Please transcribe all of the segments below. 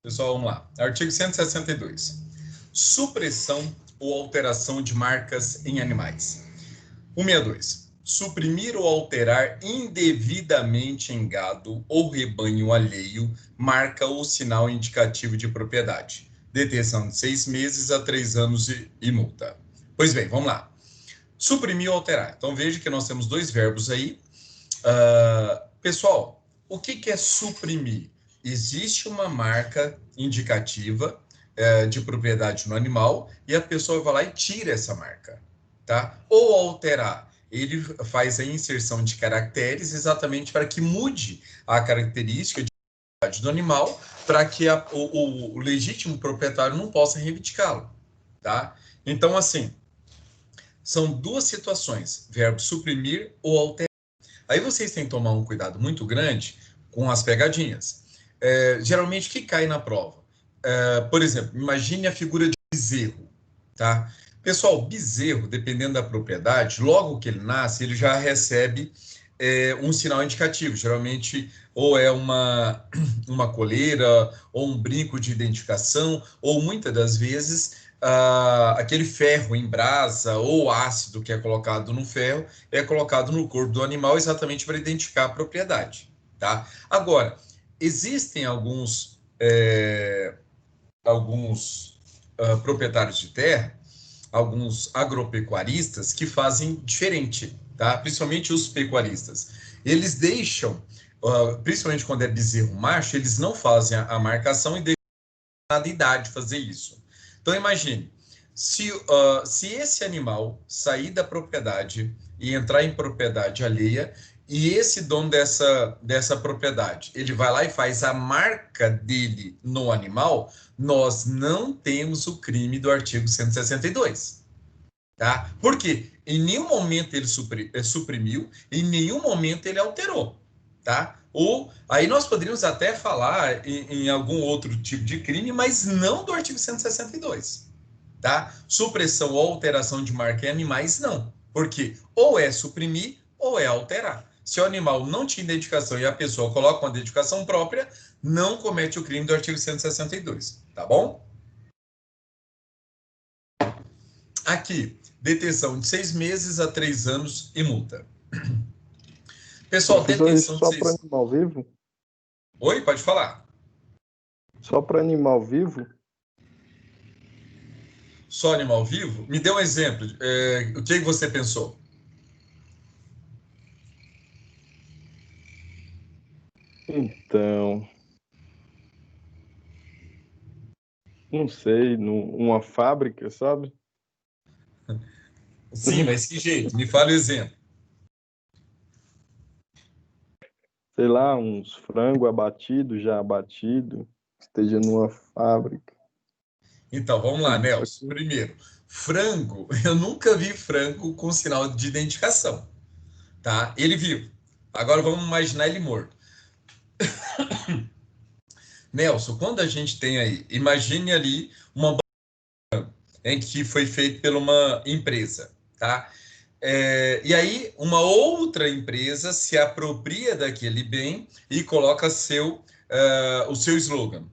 Pessoal, vamos lá. Artigo 162. Supressão ou alteração de marcas em animais. 162. Suprimir ou alterar indevidamente em gado ou rebanho alheio marca ou sinal indicativo de propriedade. Detenção de 6 meses a 3 anos e multa. Pois bem, vamos lá. Suprimir ou alterar. Então, veja que nós temos dois verbos aí. Pessoal, o que é suprimir? Existe uma marca indicativa de propriedade no animal e a pessoa vai lá e tira essa marca, tá? Ou alterar, ele faz a inserção de caracteres exatamente para que mude a característica de propriedade do animal para que o legítimo proprietário não possa reivindicá-lo, tá? Então, assim, são duas situações, verbo suprimir ou alterar. Aí vocês têm que tomar um cuidado muito grande com as pegadinhas. Geralmente, o que cai na prova? Por exemplo, imagine a figura de bezerro, tá? Pessoal, bezerro, dependendo da propriedade, logo que ele nasce, ele já recebe um sinal indicativo. Geralmente, ou é uma coleira, ou um brinco de identificação, ou muitas das vezes aquele ferro em brasa ou ácido que é colocado no ferro é colocado no corpo do animal exatamente para identificar a propriedade, tá? Agora, existem alguns proprietários de terra, alguns agropecuaristas que fazem diferente, tá? Principalmente os pecuaristas. Eles deixam, principalmente quando é bezerro macho, eles não fazem a marcação e deixam a idade fazer isso. Então, imagine, se esse animal sair da propriedade e entrar em propriedade alheia, e esse dono dessa propriedade, ele vai lá e faz a marca dele no animal, nós não temos o crime do artigo 162. Tá? Por quê? Em nenhum momento ele suprimiu, em nenhum momento ele alterou. Tá? Ou aí nós poderíamos até falar em algum outro tipo de crime, mas não do artigo 162. Tá? Supressão ou alteração de marca em animais, não. Porque ou é suprimir ou é alterar. Se o animal não tinha identificação e a pessoa coloca uma identificação própria, não comete o crime do artigo 162. Tá bom? Aqui, detenção de 6 meses a 3 anos e multa. Pessoal, Professor, detenção isso de só para 6... animal vivo? Oi, pode falar. Só para animal vivo? Só animal vivo? Me dê um exemplo. O que você pensou? Então, não sei, numa fábrica, sabe? Sim, mas que jeito? Me fale o exemplo. Sei lá, uns frango abatido, já abatido, esteja numa fábrica. Então, vamos lá, Só Nelson. que, Primeiro, frango. Eu nunca vi frango com sinal de identificação, tá? Ele vivo. Agora vamos imaginar ele morto. Nelson, quando a gente tem aí, imagine ali uma em que foi feito por uma empresa, tá? E aí uma outra empresa se apropria daquele bem e coloca o seu slogan.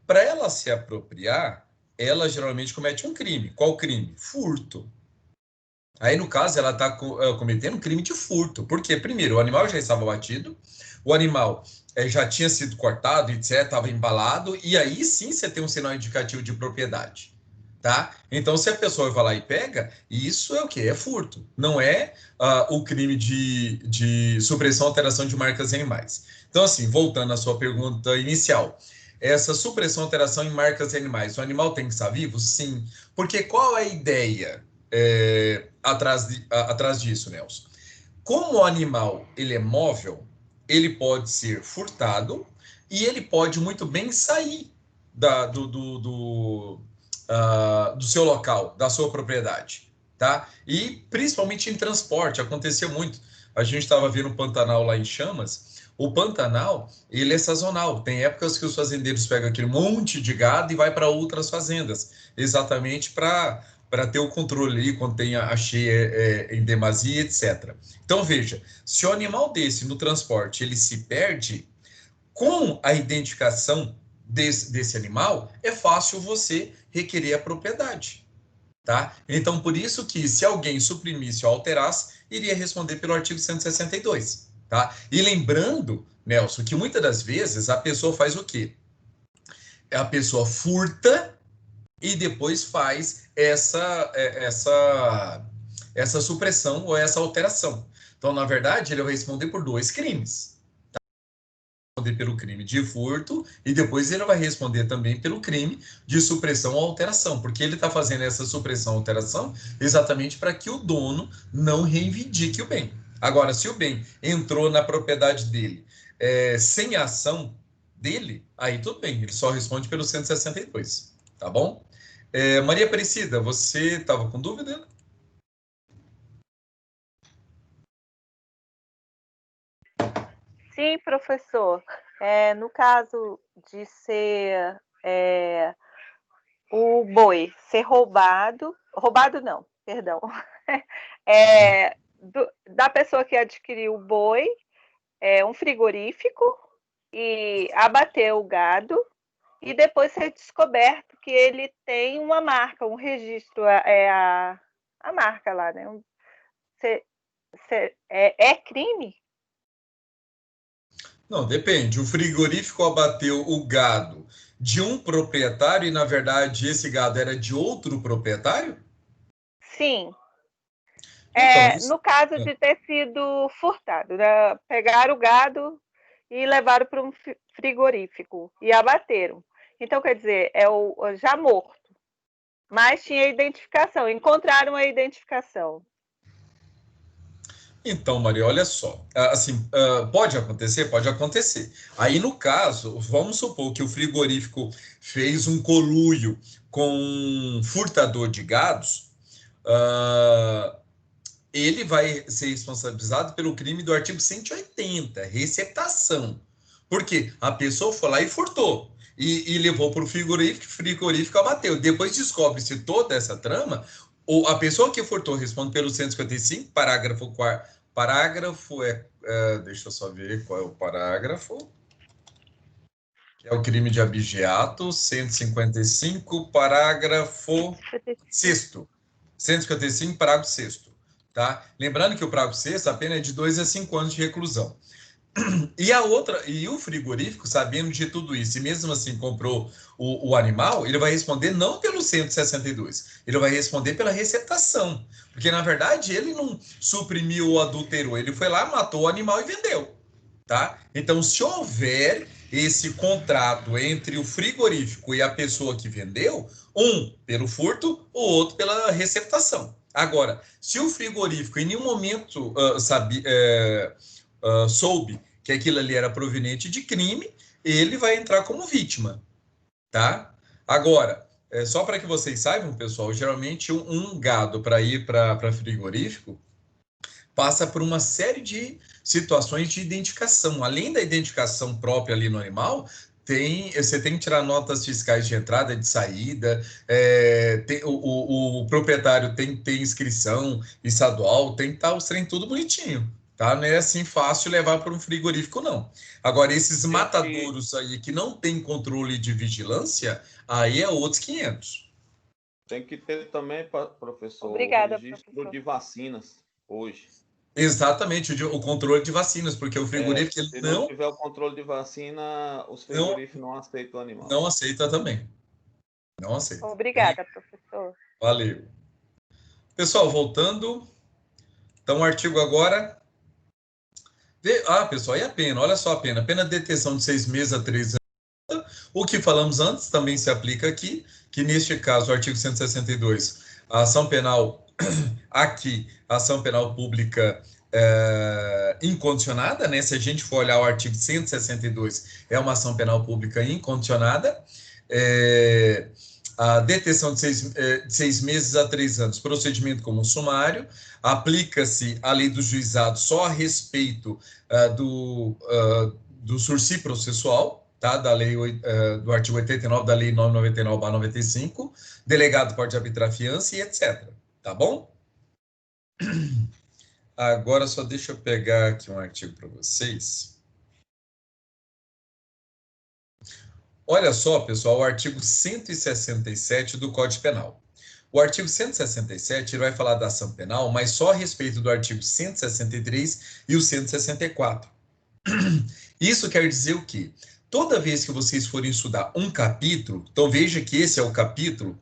Para ela se apropriar, ela geralmente comete um crime. Qual crime? Furto. Aí, no caso, ela está cometendo um crime de furto. Por quê? Primeiro, o animal já estava batido, o animal já tinha sido cortado, etc., estava embalado, e aí sim você tem um sinal indicativo de propriedade. Tá? Então, se a pessoa vai lá e pega, isso é o quê? É furto. Não é o crime de supressão ou alteração de marcas em animais. Então, assim, voltando à sua pergunta inicial, essa supressão ou alteração em marcas em animais, o animal tem que estar vivo? Sim. Porque qual é a ideia atrás disso, Nelson? Como o animal ele é móvel, ele pode ser furtado e ele pode muito bem sair do seu local, da sua propriedade, tá? E principalmente em transporte, acontecia muito. A gente estava vendo o Pantanal lá em chamas. O Pantanal, ele é sazonal. Tem épocas que os fazendeiros pegam aquele monte de gado e vai para outras fazendas, exatamente para ter o controle ali quando tem a cheia em demasia, etc. Então, veja, se o animal desse no transporte ele se perde, Com a identificação desse animal, é fácil você requerer a propriedade. Tá? Então, por isso que se alguém suprimisse ou alterasse, iria responder pelo artigo 162. Tá? E lembrando, Nelson, que muitas das vezes a pessoa faz o quê? A pessoa furta e depois faz essa supressão ou essa alteração. Então, na verdade, ele vai responder por dois crimes. Responder pelo crime de furto e depois ele vai responder também pelo crime de supressão ou alteração, porque ele está fazendo essa supressão ou alteração exatamente para que o dono não reivindique o bem. Agora, se o bem entrou na propriedade dele sem a ação dele, aí tudo bem, ele só responde pelo 162, tá bom? Maria Aparecida, você estava com dúvida? Sim, professor. No caso de ser o boi ser roubado não, perdão, da pessoa que adquiriu o boi, um frigorífico, e abateu o gado, e depois ser descoberto que ele tem uma marca, um registro, a marca lá, né? É crime? Não, depende. O frigorífico abateu o gado de um proprietário e, na verdade, esse gado era de outro proprietário? Sim. Então, isso. No caso de ter sido furtado, né? Pegaram o gado e levaram para um frigorífico e abateram. Então, quer dizer, já morto, mas tinha identificação, encontraram a identificação. Então, Maria, olha só. Assim, pode acontecer? Pode acontecer. Aí, no caso, vamos supor que o frigorífico fez um conluio com um furtador de gados. Ele vai ser responsabilizado pelo crime do artigo 180, receptação. Porque a pessoa foi lá e furtou. E levou para o frigorífico abateu. Depois descobre-se toda essa trama. A pessoa que furtou responde pelo 155, parágrafo 4. Deixa eu só ver qual é o parágrafo. É o crime de abigeato, 155, parágrafo 6º. 155, parágrafo 6º. Tá? Lembrando que o parágrafo 6º, a pena é de 2 a 5 anos de reclusão. E o frigorífico, sabendo de tudo isso, e mesmo assim comprou o animal, ele vai responder não pelo 162, ele vai responder pela receptação. Porque, na verdade, ele não suprimiu ou adulterou, ele foi lá, matou o animal e vendeu. Tá? Então, se houver esse contrato entre o frigorífico e a pessoa que vendeu, um pelo furto, o outro pela receptação. Agora, se o frigorífico em nenhum momento soube que aquilo ali era proveniente de crime, ele vai entrar como vítima, tá? Agora, só para que vocês saibam, pessoal, geralmente um gado para ir para frigorífico passa por uma série de situações de identificação. Além da identificação própria ali no animal, você tem que tirar notas fiscais de entrada, de saída, o proprietário tem que ter inscrição estadual, tem que estar os trem tudo bonitinho. Tá? Não é assim fácil levar para um frigorífico, não. Agora, esses matadouros aí que não tem controle de vigilância, aí é outros 500. Tem que ter também, professor, Obrigada, o registro professor. de vacinas hoje. Exatamente, o controle de vacinas, porque o frigorífico ele se não tiver o controle de vacina, os frigoríficos não aceitam o animal. Não aceita também. Não aceita. Obrigada, professor. Valeu. Pessoal, voltando. Então, o artigo agora. Pessoal, e a pena? Olha só a pena. Pena de detenção de 6 meses a 3 anos. O que falamos antes também se aplica aqui, que neste caso, o artigo 162, a ação penal, aqui, a ação penal pública incondicionada, né? Se a gente for olhar o artigo 162, é uma ação penal pública incondicionada. A detenção de 6 meses a 3 anos, procedimento comum sumário, aplica-se a lei do juizado só a respeito do sursi processual, tá? Da lei do artigo 89 da lei 999/95, delegado pode arbitrar fiança e etc. Tá bom? Agora só deixa eu pegar aqui um artigo para vocês. olha só, pessoal, o artigo 167 do Código Penal. O artigo 167 ele vai falar da ação penal, mas só a respeito do artigo 163 e o 164. Isso quer dizer o quê? Toda vez que vocês forem estudar um capítulo, então veja que esse é o capítulo,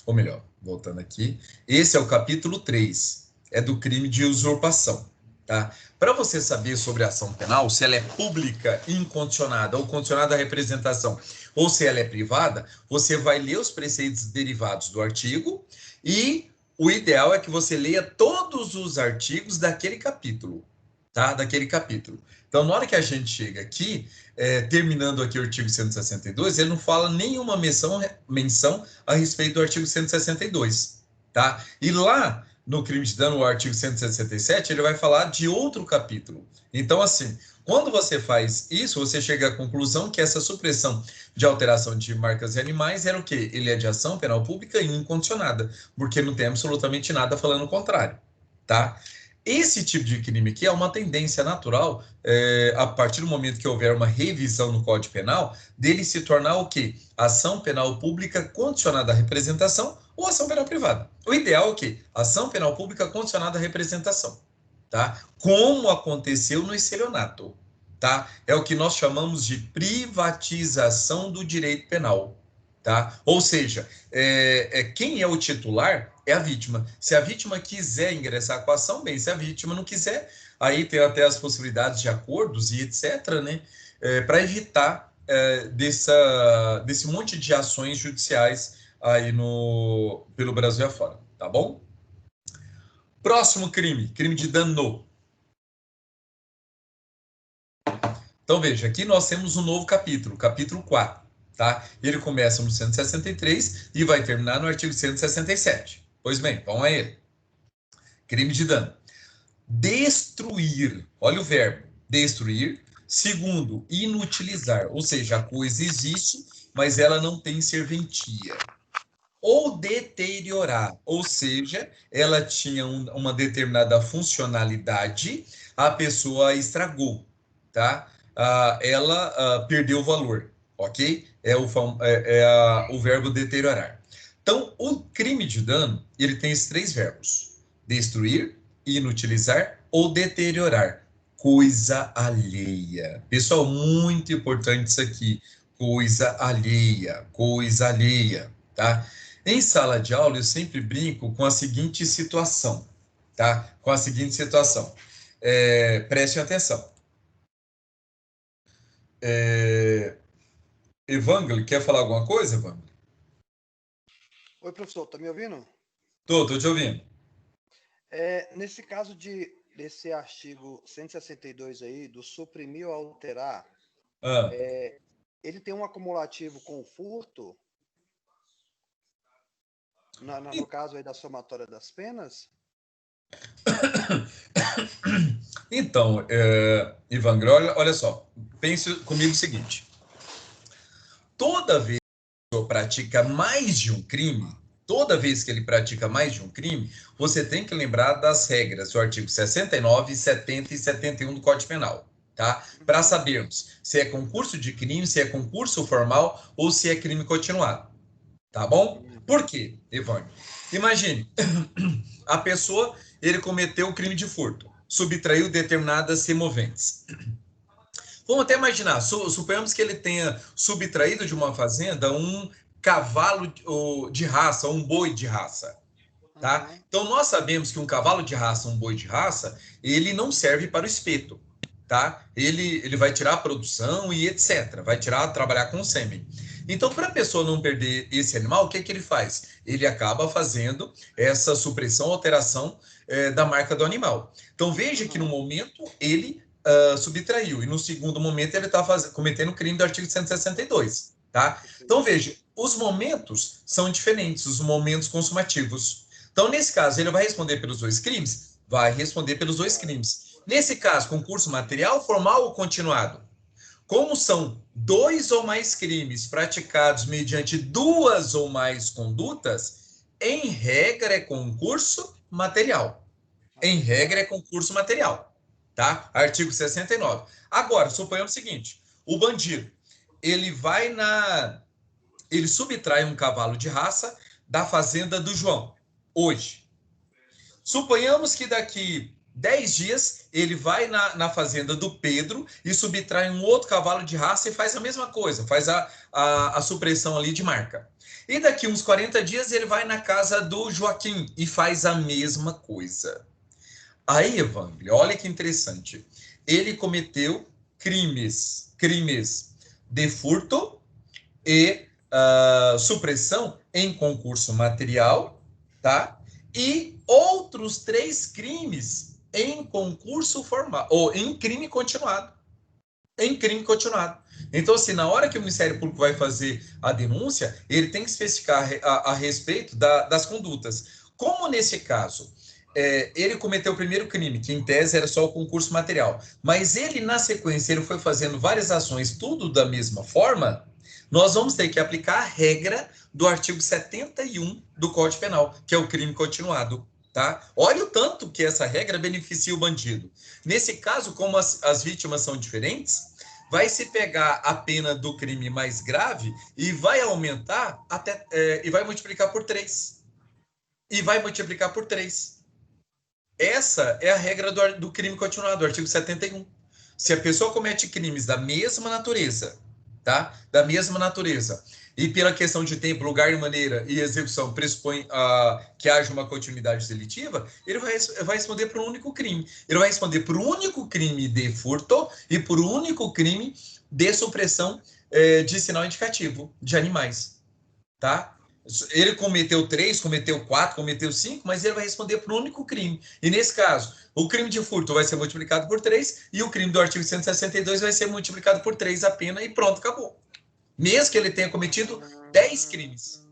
ou melhor, voltando aqui, esse é o capítulo 3, é do crime de usurpação, tá? Para você saber sobre a ação penal, se ela é pública, incondicionada ou condicionada à representação, ou se ela é privada, você vai ler os preceitos derivados do artigo e o ideal é que você leia todos os artigos daquele capítulo, tá? Daquele capítulo. Então, na hora que a gente chega aqui, terminando aqui o artigo 162, ele não fala nenhuma menção a respeito do artigo 162, tá? E lá no crime de dano, o artigo 167, ele vai falar de outro capítulo. Então, assim, quando você faz isso, você chega à conclusão que essa supressão de alteração de marcas e animais era o quê? Ele é de ação penal pública e incondicionada, porque não tem absolutamente nada falando o contrário, tá? Esse tipo de crime aqui é uma tendência natural, a partir do momento que houver uma revisão no Código Penal, dele se tornar o quê? Ação penal pública condicionada à representação ou ação penal privada. O ideal é o quê? Ação penal pública condicionada à representação, tá? Como aconteceu no estelionato, tá? É o que nós chamamos de privatização do direito penal, tá? Ou seja, quem é o titular é a vítima. Se a vítima quiser ingressar com a ação, bem. Se a vítima não quiser, aí tem até as possibilidades de acordos e etc., né? Para evitar desse monte de ações judiciais aí pelo Brasil afora, tá bom? Próximo crime, crime de dano. Então, veja, aqui nós temos um novo capítulo, capítulo 4, tá? Ele começa no 163 e vai terminar no artigo 167. Pois bem, vamos a ele. Crime de dano. Destruir, olha o verbo, destruir. Segundo, inutilizar, ou seja, a coisa existe, mas ela não tem serventia. Ou deteriorar, ou seja, ela tinha uma determinada funcionalidade, a pessoa estragou, tá? Ela perdeu o valor, ok? É o verbo deteriorar. Então, o crime de dano, ele tem esses três verbos: destruir, inutilizar ou deteriorar. Coisa alheia. Pessoal, muito importante isso aqui. Coisa alheia, tá? Em sala de aula, eu sempre brinco com a seguinte situação, tá? Com a seguinte situação. Prestem atenção. Evangeli, quer falar alguma coisa, Evangeli? Oi, professor, tá me ouvindo? Tô te ouvindo. Nesse caso desse artigo 162 aí, do suprimir ou alterar, ele tem um acumulativo com furto, no caso aí da somatória das penas? Então, Evangeli, olha só, pense comigo o seguinte: toda vez que a pessoa pratica mais de um crime, toda vez que ele pratica mais de um crime, você tem que lembrar das regras do artigo 69, 70 e 71 do Código Penal, tá? Para sabermos se é concurso de crime, se é concurso formal ou se é crime continuado, tá bom? Por quê, Evandro? Imagine, a pessoa, ele cometeu o crime de furto, subtraiu determinadas removentes. Vamos até imaginar, suponhamos que ele tenha subtraído de uma fazenda um cavalo de raça, um boi de raça, tá? Então, nós sabemos que um cavalo de raça, um boi de raça, ele não serve para o espeto, tá? Ele vai tirar a produção e etc. Vai trabalhar com sêmen. Então, para a pessoa não perder esse animal, o que ele faz? Ele acaba fazendo essa supressão, alteração da marca do animal. Então, veja que no momento ele subtraiu, e no segundo momento ele está cometendo o crime do artigo 162, tá? Então, veja, os momentos são diferentes, os momentos consumativos. Então, nesse caso, ele vai responder pelos dois crimes? Vai responder pelos dois crimes. Nesse caso, concurso material, formal ou continuado? Como são dois ou mais crimes praticados mediante duas ou mais condutas, em regra é concurso material. Em regra é concurso material, tá? Artigo 69. Agora, suponhamos o seguinte: o bandido, ele subtrai um cavalo de raça da fazenda do João, hoje. Suponhamos que daqui 10 dias ele vai na fazenda do Pedro e subtrai um outro cavalo de raça e faz a mesma coisa, faz a supressão ali de marca. E daqui uns 40 dias ele vai na casa do Joaquim e faz a mesma coisa. Aí, Evandro, olha que interessante. Ele cometeu crimes de furto e supressão em concurso material, tá? E outros 3 crimes em concurso formal, ou em crime continuado. Em crime continuado. Então, assim, na hora que o Ministério Público vai fazer a denúncia, ele tem que especificar a respeito das condutas. Como nesse caso, ele cometeu o primeiro crime, que em tese era só o concurso material, mas ele, na sequência, ele foi fazendo várias ações, tudo da mesma forma, nós vamos ter que aplicar a regra do artigo 71 do Código Penal, que é o crime continuado. Tá? Olha o tanto que essa regra beneficia o bandido. Nesse caso, como as vítimas são diferentes, vai se pegar a pena do crime mais grave e vai aumentar e vai multiplicar por 3. E vai multiplicar por 3. Essa é a regra do crime continuado, do artigo 71. Se a pessoa comete crimes da mesma natureza, tá? Da mesma natureza, e pela questão de tempo, lugar, maneira e execução pressupõe que haja uma continuidade delitiva, ele vai responder por um único crime. Ele vai responder por um único crime de furto e por um único crime de supressão de sinal indicativo de animais, tá? Ele cometeu 3, cometeu 4, cometeu 5, mas ele vai responder por um único crime. E nesse caso, o crime de furto vai ser multiplicado por 3 e o crime do artigo 162 vai ser multiplicado por 3 a pena e pronto, acabou. Mesmo que ele tenha cometido 10 crimes.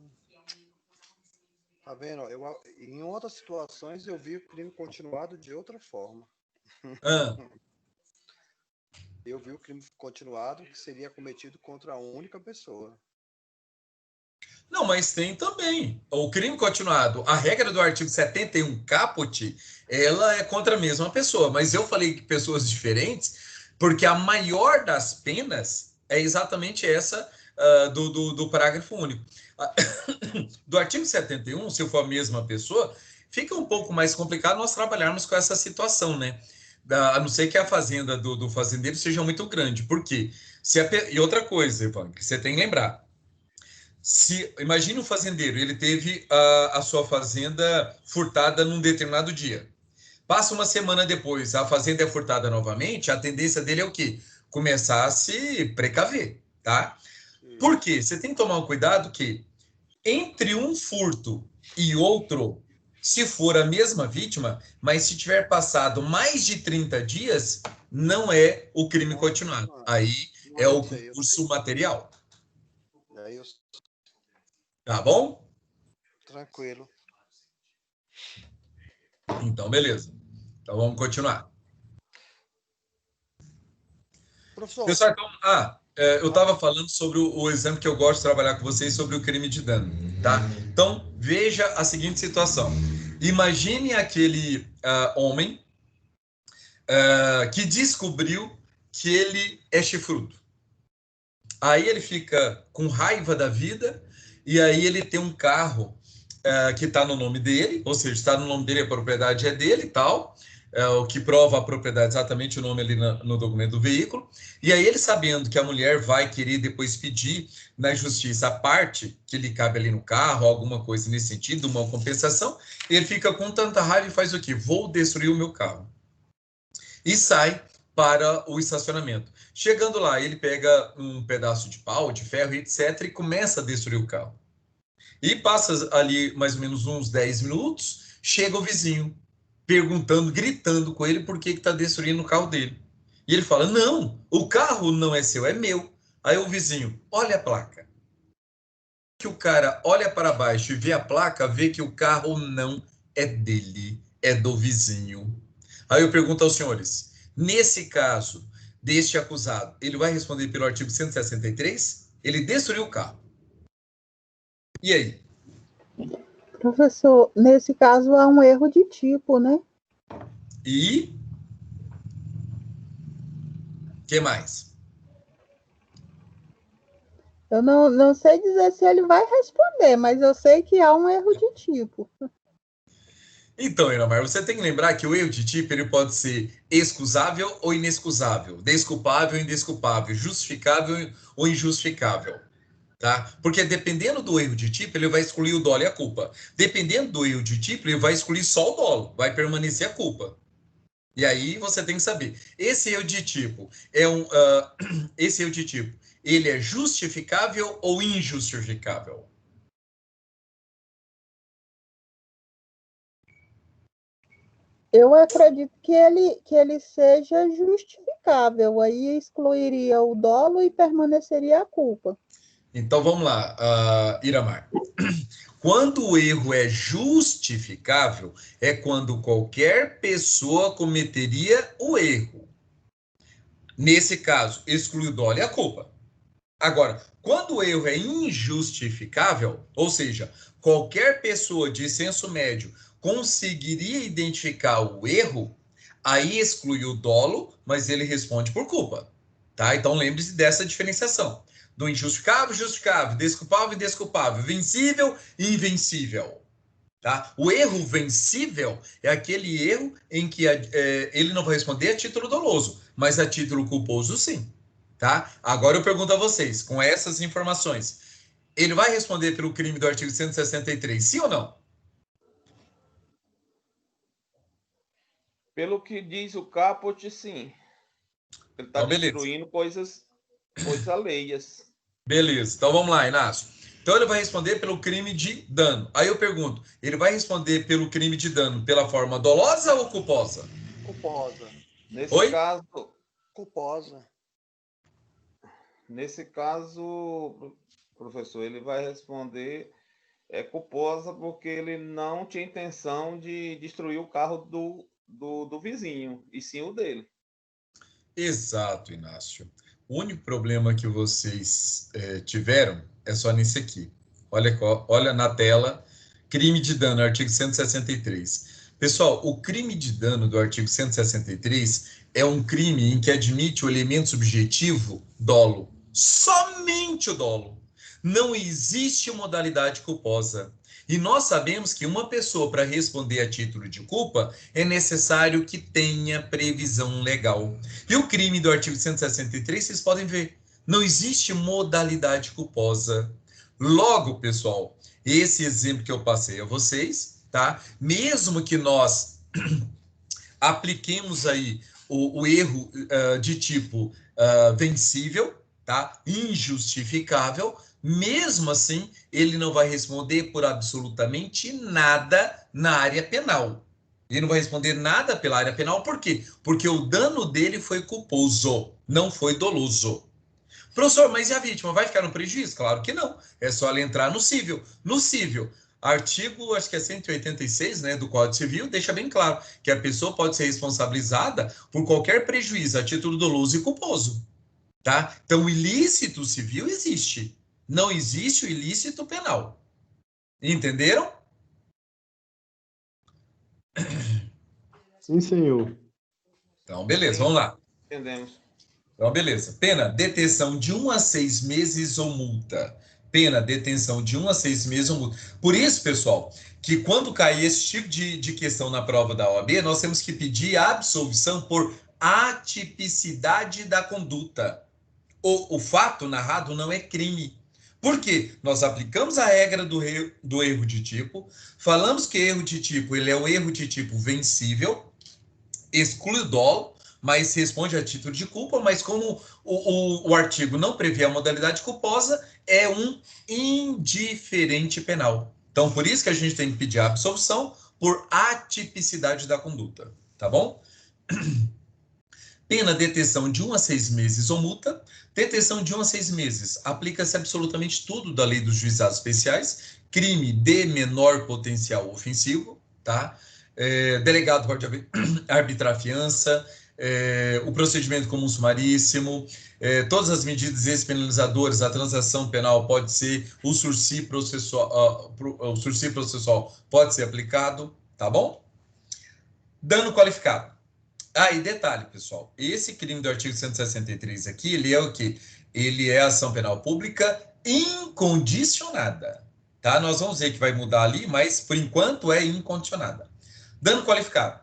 Tá vendo? Em outras situações eu vi o crime continuado de outra forma. Eu vi o crime continuado que seria cometido contra uma única pessoa. Não, mas tem também. O crime continuado, a regra do artigo 71 caput, ela é contra a mesma pessoa. Mas eu falei que pessoas diferentes, porque a maior das penas é exatamente essa do parágrafo único. Do artigo 71, se for a mesma pessoa, fica um pouco mais complicado nós trabalharmos com essa situação, né? A não ser que a fazenda do fazendeiro seja muito grande. Por quê? E outra coisa, Ivan, que você tem que lembrar. Imagine um fazendeiro, ele teve a sua fazenda furtada num determinado dia. Passa uma semana depois, a fazenda é furtada novamente, a tendência dele é o quê? Começar a se precaver, tá? Por quê? Você tem que tomar um cuidado que entre um furto e outro, se for a mesma vítima, mas se tiver passado mais de 30 dias, não é o crime continuado. Aí é o concurso material. Tá bom? Tranquilo. Então, beleza. Então, vamos continuar. Professor. Pessoal, então, eu estava falando sobre o exemplo que eu gosto de trabalhar com vocês sobre o crime de dano, tá? Então, veja a seguinte situação. Imagine aquele homem que descobriu que ele é chifrudo. Aí ele fica com raiva da vida e aí ele tem um carro que está no nome dele, ou seja, está no nome dele, a propriedade é dele e tal, o que prova a propriedade, exatamente o nome ali no documento do veículo, e aí ele sabendo que a mulher vai querer depois pedir na justiça a parte que lhe cabe ali no carro, alguma coisa nesse sentido, uma compensação, ele fica com tanta raiva e faz o quê? Vou destruir o meu carro. E sai para o estacionamento. Chegando lá, ele pega um pedaço de pau, de ferro, etc., e começa a destruir o carro. E passa ali mais ou menos uns 10 minutos, chega o vizinho, perguntando, gritando com ele por que está destruindo o carro dele. E ele fala, não, o carro não é seu, é meu. Aí o vizinho, olha a placa. Que o cara olha para baixo e vê a placa, vê que o carro não é dele, é do vizinho. Aí eu pergunto aos senhores, nesse caso deste acusado, ele vai responder pelo artigo 163? Ele destruiu o carro. E aí? Professor, nesse caso há um erro de tipo, né? E? O que mais? Eu não sei dizer se ele vai responder, mas eu sei que há um erro de tipo. Então, Iramar, você tem que lembrar que o erro de tipo ele pode ser excusável ou inexcusável, desculpável ou indesculpável, justificável ou injustificável, tá? Porque dependendo do erro de tipo, ele vai excluir o dolo e a culpa. Dependendo do erro de tipo, ele vai excluir só o dolo, vai permanecer a culpa. E aí você tem que saber, esse erro de tipo esse erro de tipo, ele é justificável ou injustificável? Eu acredito que ele seja justificável, aí excluiria o dolo e permaneceria a culpa. Então vamos lá, Iramar. Quando o erro é justificável, é quando qualquer pessoa cometeria o erro. Nesse caso, exclui o dolo e a culpa. Agora, quando o erro é injustificável, ou seja, qualquer pessoa de senso médio conseguiria identificar o erro, aí exclui o dolo, mas ele responde por culpa. Tá? Então lembre-se dessa diferenciação. Do injustificável, justificável, desculpável, indesculpável, vencível e invencível. Tá? O erro vencível é aquele erro em que ele não vai responder a título doloso, mas a título culposo sim. Tá? Agora eu pergunto a vocês, com essas informações, ele vai responder pelo crime do artigo 163, sim ou não? Pelo que diz o caput, sim. Ele está Então, beleza. destruindo coisas alheias. Beleza. Então, vamos lá, Inácio. Então, ele vai responder pelo crime de dano. Aí eu pergunto, ele vai responder pelo crime de dano pela forma dolosa ou culposa? Culposa. Nesse caso... Culposa. Nesse caso, professor, ele vai responder culposa porque ele não tinha intenção de destruir o carro do vizinho, e sim o dele. Exato, Inácio. O único problema que vocês tiveram é só nesse aqui. Olha na tela, crime de dano, artigo 163. Pessoal, o crime de dano do artigo 163 é um crime em que admite o elemento subjetivo dolo. Somente o dolo. Não existe modalidade culposa. E nós sabemos que uma pessoa, para responder a título de culpa, é necessário que tenha previsão legal. E o crime do artigo 163, vocês podem ver, não existe modalidade culposa. Logo, pessoal, esse exemplo que eu passei a vocês, tá? Mesmo que nós apliquemos aí o erro de tipo vencível, tá? Injustificável, mesmo assim, ele não vai responder por absolutamente nada na área penal. Ele não vai responder nada pela área penal, por quê? Porque o dano dele foi culposo, não foi doloso. Professor, mas e a vítima? Vai ficar no prejuízo? Claro que não. É só ela entrar no cível. No cível, artigo, acho que é 186, né, do Código Civil, deixa bem claro que a pessoa pode ser responsabilizada por qualquer prejuízo a título doloso e culposo. Tá? Então, o ilícito civil existe. Não existe o ilícito penal. Entenderam? Sim, senhor. Então, beleza, vamos lá. Entendemos. Então, beleza. Pena, detenção de 1 a 6 meses ou multa. Pena, detenção de 1 a 6 meses ou multa. Por isso, pessoal, que quando cair esse tipo de questão na prova da OAB, nós temos que pedir a absolvição por atipicidade da conduta. O fato narrado não é crime. Por quê? Nós aplicamos a regra do erro de tipo, falamos que erro de tipo ele é um erro de tipo vencível, exclui o dolo, mas responde a título de culpa, mas como o artigo não prevê a modalidade culposa, é um indiferente penal. Então, por isso que a gente tem que pedir a absolvição por atipicidade da conduta, tá bom? Pena, detenção de 1 a 6 meses ou multa. Detenção de 1 a 6 meses. Aplica-se absolutamente tudo da lei dos juizados especiais. Crime de menor potencial ofensivo, tá? Delegado pode arbitrar fiança, o procedimento comum sumaríssimo, todas as medidas despenalizadoras, a transação penal pode ser, o sursi processual pode ser aplicado, tá bom? Dano qualificado. E detalhe, pessoal, esse crime do artigo 163 aqui, ele é o quê? Ele é ação penal pública incondicionada. Tá? Nós vamos ver que vai mudar ali, mas por enquanto é incondicionada. Dano qualificado.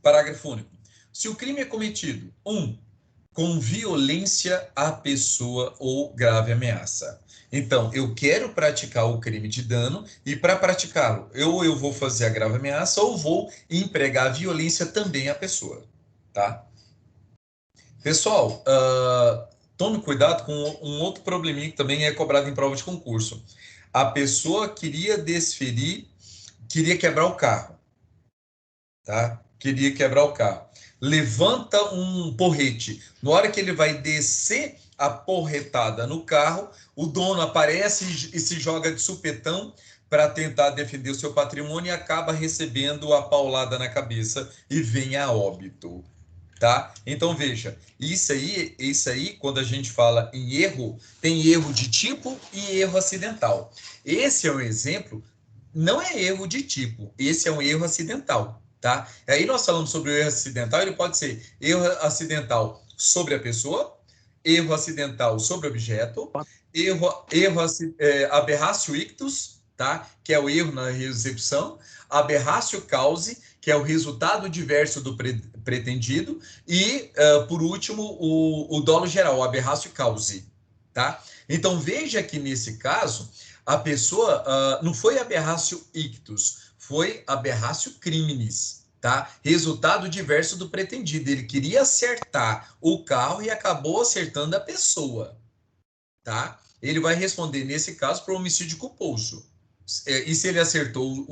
Parágrafo único. Se o crime é cometido, 1, com violência à pessoa ou grave ameaça. Então, eu quero praticar o crime de dano e para praticá-lo, eu vou fazer a grave ameaça ou vou empregar a violência também à pessoa, tá? Pessoal, tome cuidado com um outro probleminha que também é cobrado em prova de concurso. A pessoa queria desferir, queria quebrar o carro, tá? Queria quebrar o carro. Levanta um porrete. Na hora que ele vai descer a porretada no carro, o dono aparece e se joga de supetão para tentar defender o seu patrimônio e acaba recebendo a paulada na cabeça e vem a óbito, tá? Então veja, isso aí, quando a gente fala em erro, tem erro de tipo e erro acidental. Esse é um exemplo, não é erro de tipo, esse é um erro acidental. Tá? Aí nós falamos sobre o erro acidental, ele pode ser erro acidental sobre a pessoa, erro acidental sobre o objeto, aberratio ictus, tá? Que é o erro na execução, aberratio causa, que é o resultado diverso do pretendido, e, por último, o dolo geral, o aberratio causa, tá? Então, veja que nesse caso, a pessoa não foi aberratio ictus, foi aberratio criminis, tá? Resultado diverso do pretendido. Ele queria acertar o carro e acabou acertando a pessoa, tá? Ele vai responder, nesse caso, por homicídio culposo. E se ele acertou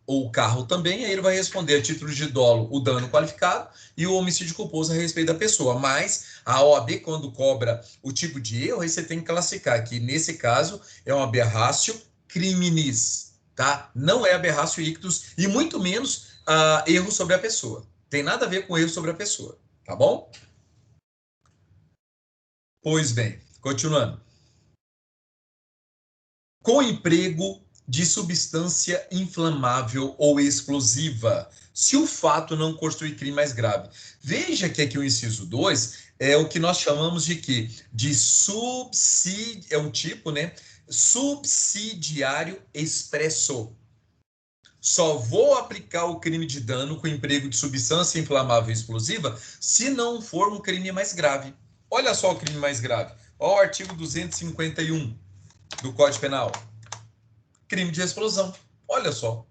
o carro também, aí ele vai responder a título de dolo o dano qualificado e o homicídio culposo a respeito da pessoa. Mas a OAB, quando cobra o tipo de erro, aí você tem que classificar que, nesse caso, é um aberratio criminis, tá? Não é aberratio ictus e muito menos erro sobre a pessoa. Tem nada a ver com erro sobre a pessoa, tá bom? Pois bem, continuando. Com emprego de substância inflamável ou explosiva, se o fato não constitui crime mais grave. Veja que aqui o inciso 2 é o que nós chamamos de quê? De é um tipo, né? Subsidiário expresso. Só vou aplicar o crime de dano com emprego de substância inflamável e explosiva se não for um crime mais grave. Olha só o crime mais grave. Olha o artigo 251 do Código Penal. Crime de explosão. Olha só.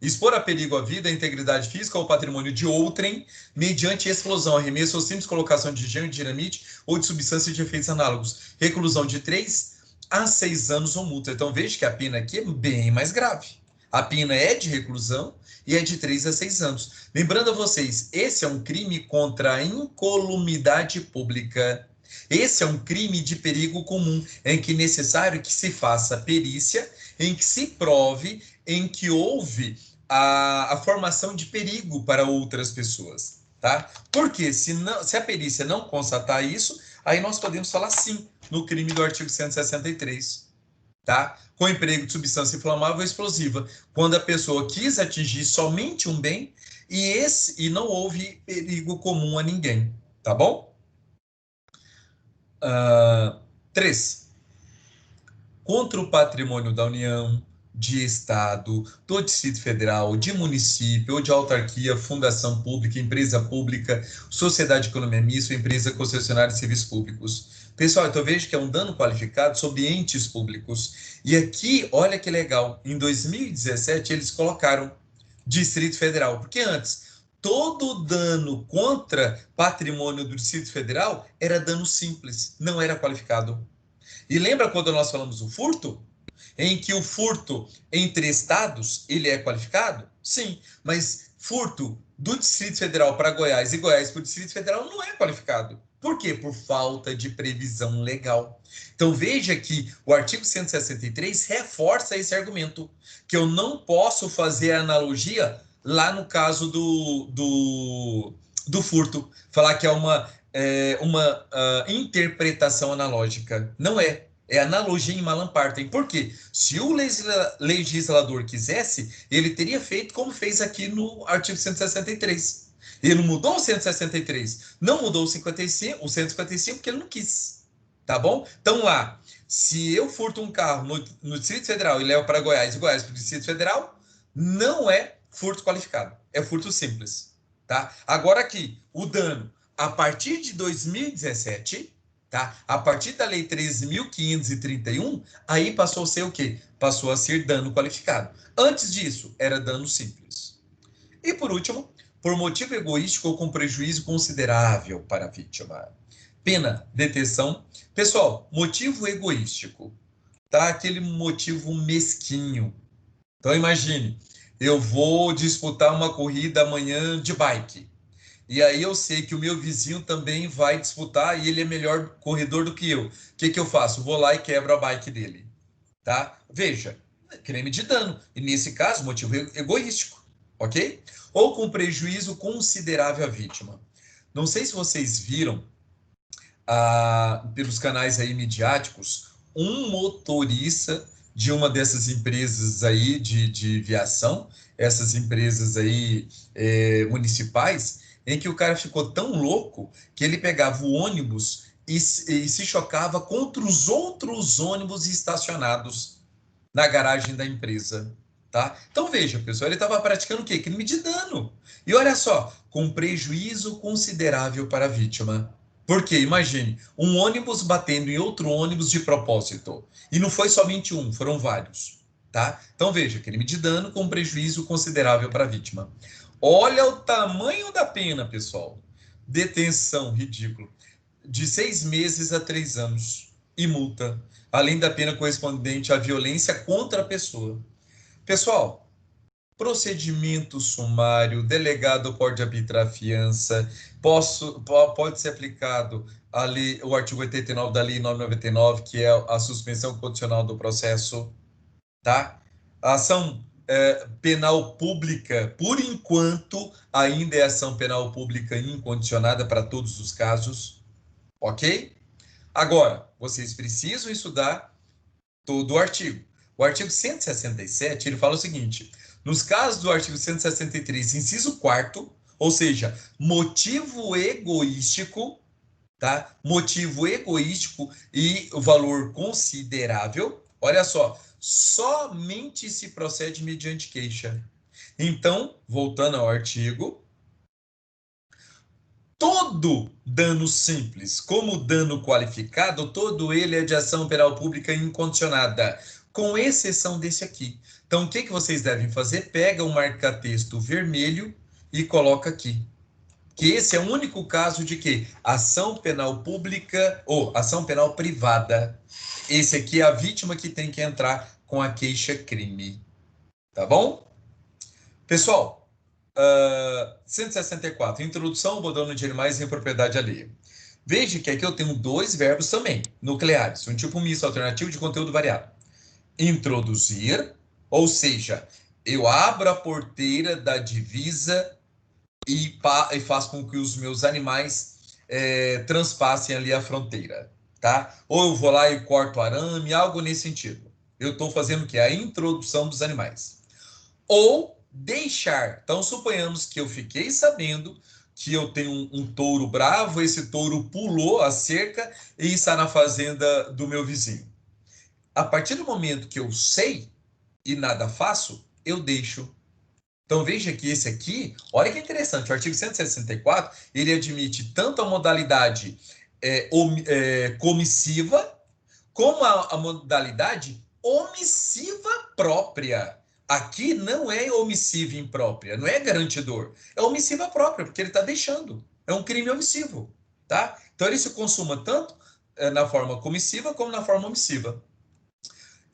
Expor a perigo a vida, a integridade física ou patrimônio de outrem mediante explosão, arremesso ou simples colocação de gênero de dinamite ou de substância de efeitos análogos. Reclusão de 3 a 6 anos ou multa. Então veja que a pena aqui é bem mais grave. A pena é de reclusão e é de 3 a 6 anos. Lembrando a vocês, esse é um crime contra a incolumidade pública. Esse é um crime de perigo comum, em que é necessário que se faça perícia, em que se prove em que houve a formação de perigo para outras pessoas, tá? Porque se a perícia não constatar isso, aí nós podemos falar sim no crime do artigo 163, tá? Com emprego de substância inflamável ou explosiva, quando a pessoa quis atingir somente um bem e não houve perigo comum a ninguém, tá bom? 3. Contra o patrimônio da União, de Estado, do Distrito Federal, de município ou de autarquia, fundação pública, empresa pública, sociedade de economia mista, empresa concessionária de serviços públicos. Pessoal, então veja que é um dano qualificado sobre entes públicos. E aqui, olha que legal, em 2017 eles colocaram Distrito Federal, porque antes todo dano contra patrimônio do Distrito Federal era dano simples, não era qualificado. E lembra quando nós falamos do furto? Em que o furto entre estados, ele é qualificado? Sim, mas furto do Distrito Federal para Goiás e Goiás para o Distrito Federal não é qualificado. Por quê? Por falta de previsão legal. Então veja que o artigo 163 reforça esse argumento, que eu não posso fazer analogia lá no caso do furto, falar que é uma interpretação analógica. Não é. É analogia em Malam Partem. Por quê? Se o legislador quisesse, ele teria feito como fez aqui no artigo 163. Ele mudou o 163, não mudou o 155 porque ele não quis. Tá bom? Então lá, se eu furto um carro no Distrito Federal e levo para Goiás e Goiás para o Distrito Federal, não é furto qualificado, é furto simples, tá? Agora aqui, o dano, a partir de 2017, tá? A partir da Lei 13.531, aí passou a ser o quê? Passou a ser dano qualificado. Antes disso, era dano simples. E por último, por motivo egoístico ou com prejuízo considerável para a vítima. Pena, detenção. Pessoal, motivo egoístico, tá? Aquele motivo mesquinho. Então, imagine, eu vou disputar uma corrida amanhã de bike. E aí eu sei que o meu vizinho também vai disputar e ele é melhor corredor do que eu. O que que eu faço? Vou lá e quebro a bike dele, tá? Veja, crime de dano. E nesse caso, motivo egoístico, ok? Ou com prejuízo considerável à vítima. Não sei se vocês viram, pelos canais aí midiáticos, um motorista de uma dessas empresas aí de viação, essas empresas aí municipais, em que o cara ficou tão louco que ele pegava o ônibus e se chocava contra os outros ônibus estacionados na garagem da empresa, tá? Então veja, pessoal, ele estava praticando o quê? Crime de dano. E olha só, com prejuízo considerável para a vítima. Porque, imagine, um ônibus batendo em outro ônibus de propósito. E não foi somente um, foram vários, tá? Então veja, crime de dano com prejuízo considerável para a vítima. Olha o tamanho da pena, pessoal. Detenção, ridículo. De 6 meses a 3 anos. E multa. Além da pena correspondente à violência contra a pessoa. Pessoal, procedimento sumário, delegado pode arbitrar fiança, pode ser aplicado o artigo 89 da Lei 999, que é a suspensão condicional do processo, tá? A ação penal pública, por enquanto, ainda é ação penal pública incondicionada para todos os casos, ok? Agora, vocês precisam estudar todo o artigo. O artigo 167, ele fala o seguinte: nos casos do artigo 163, inciso 4º, ou seja, motivo egoístico, tá? Motivo egoístico e o valor considerável, olha só, somente se procede mediante queixa. Então, voltando ao artigo, todo dano simples, como dano qualificado, todo ele é de ação penal pública incondicionada, com exceção desse aqui. Então, o que vocês devem fazer? Pega um marca-texto vermelho e coloca aqui. Que esse é o único caso de que ação penal pública ou ação penal privada. Esse aqui é a vítima que tem que entrar com a queixa-crime. Tá bom? Pessoal, 164. Introdução ao abandono de animais em propriedade alheia. Veja que aqui eu tenho 2 verbos também, nucleares, um tipo misto alternativo de conteúdo variado. Introduzir, ou seja, eu abro a porteira da divisa e faço com que os meus animais transpassem ali a fronteira, tá? Ou eu vou lá e corto arame, algo nesse sentido. Eu estou fazendo o quê? A introdução dos animais. Ou deixar. Então, suponhamos que eu fiquei sabendo que eu tenho um touro bravo, esse touro pulou a cerca e está na fazenda do meu vizinho. A partir do momento que eu sei e nada faço, eu deixo. Então, veja que esse aqui, olha que interessante, o artigo 164, ele admite tanto a modalidade comissiva, como a modalidade omissiva própria. Aqui não é omissiva imprópria, não é garantidor, é omissiva própria, porque ele está deixando. É um crime omissivo, tá? Então, ele se consuma tanto na forma comissiva como na forma omissiva.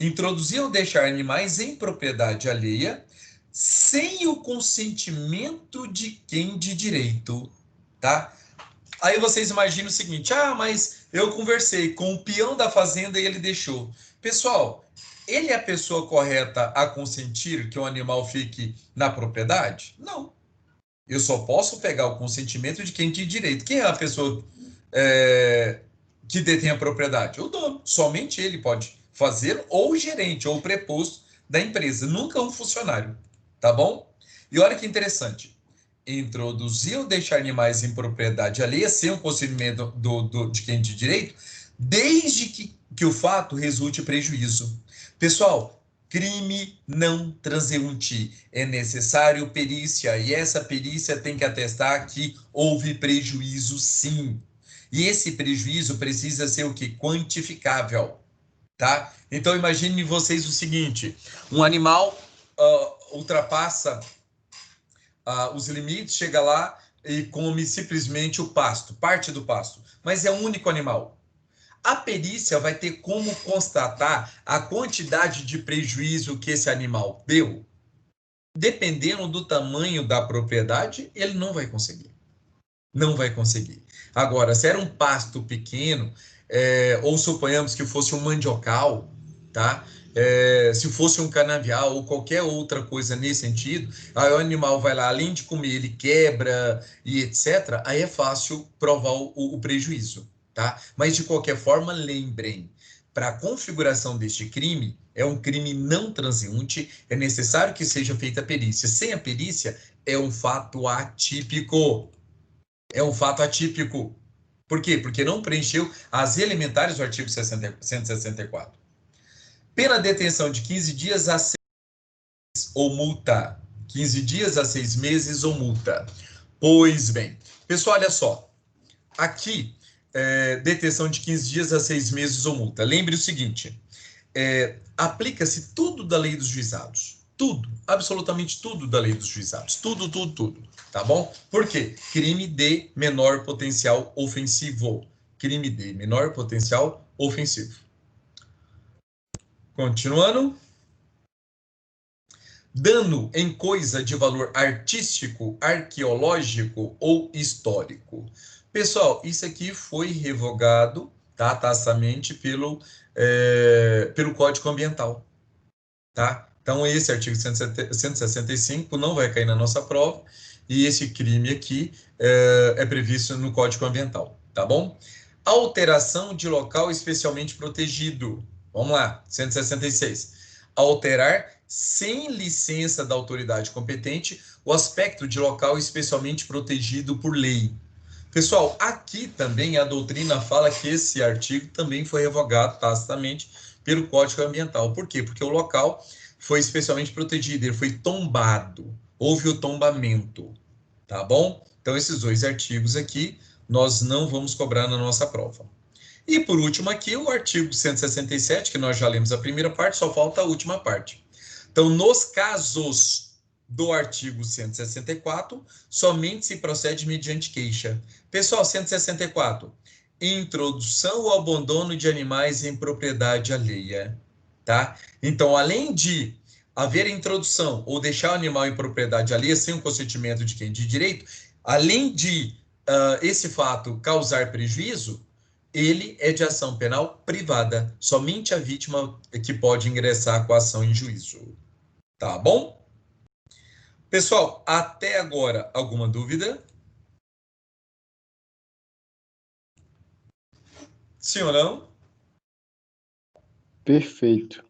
Introduzir ou deixar animais em propriedade alheia sem o consentimento de quem de direito, tá? Aí vocês imaginam o seguinte: mas eu conversei com o peão da fazenda e ele deixou. Pessoal, ele é a pessoa correta a consentir que o animal fique na propriedade? Não. Eu só posso pegar o consentimento de quem tem direito. Quem é a pessoa que detém a propriedade? O dono. Somente ele pode fazer, ou o gerente, ou o preposto da empresa. Nunca um funcionário. Tá bom? E olha que interessante. Introduzir ou deixar animais em propriedade alheia sem o consentimento de quem de direito desde que o fato resulte prejuízo. Pessoal, crime não transeunte. É necessário perícia, e essa perícia tem que atestar que houve prejuízo, sim. E esse prejuízo precisa ser o quê? Quantificável, tá? Então, imagine vocês o seguinte, um animal ultrapassa os limites, chega lá e come simplesmente o pasto, parte do pasto, mas é um único animal. A perícia vai ter como constatar a quantidade de prejuízo que esse animal deu. Dependendo do tamanho da propriedade, ele não vai conseguir. Não vai conseguir. Agora, se era um pasto pequeno, ou suponhamos que fosse um mandiocal, tá? Se fosse um canavial ou qualquer outra coisa nesse sentido, aí o animal vai lá, além de comer, ele quebra e etc., aí é fácil provar o prejuízo, tá? Mas, de qualquer forma, lembrem, para a configuração deste crime, é um crime não transeunte, é necessário que seja feita a perícia. Sem a perícia, é um fato atípico. É um fato atípico. Por quê? Porque não preencheu as elementares do artigo 164. Pena detenção de 15 dias a 6 meses ou multa. 15 dias a 6 meses ou multa. Pois bem, pessoal, olha só. Aqui, detenção de 15 dias a 6 meses ou multa. Lembre o seguinte, aplica-se tudo da lei dos juizados. Tudo, absolutamente tudo da lei dos juizados. Tudo, tudo, tudo. Tá bom? Por quê? Crime de menor potencial ofensivo. Crime de menor potencial ofensivo. Continuando. Dano em coisa de valor artístico, arqueológico ou histórico. Pessoal, isso aqui foi revogado, tá, taçamente pelo Código Ambiental. Tá? Então, esse artigo 165 não vai cair na nossa prova, e esse crime aqui é previsto no Código Ambiental, tá bom? Alteração de local especialmente protegido. Vamos lá, 166. Alterar, sem licença da autoridade competente, o aspecto de local especialmente protegido por lei. Pessoal, aqui também a doutrina fala que esse artigo também foi revogado tacitamente pelo Código Ambiental. Por quê? Porque o local foi especialmente protegido, ele foi tombado, houve o tombamento, tá bom? Então, esses dois artigos aqui, nós não vamos cobrar na nossa prova. E, por último, aqui, o artigo 167, que nós já lemos a primeira parte, só falta a última parte. Então, nos casos do artigo 164, somente se procede mediante queixa. Pessoal, 164, introdução ou abandono de animais em propriedade alheia, tá? Então, além de haver introdução ou deixar o animal em propriedade alheia sem o consentimento de quem de direito, além de esse fato causar prejuízo, ele é de ação penal privada. Somente a vítima que pode ingressar com a ação em juízo. Tá bom? Pessoal, até agora, alguma dúvida? Sim ou não? Perfeito.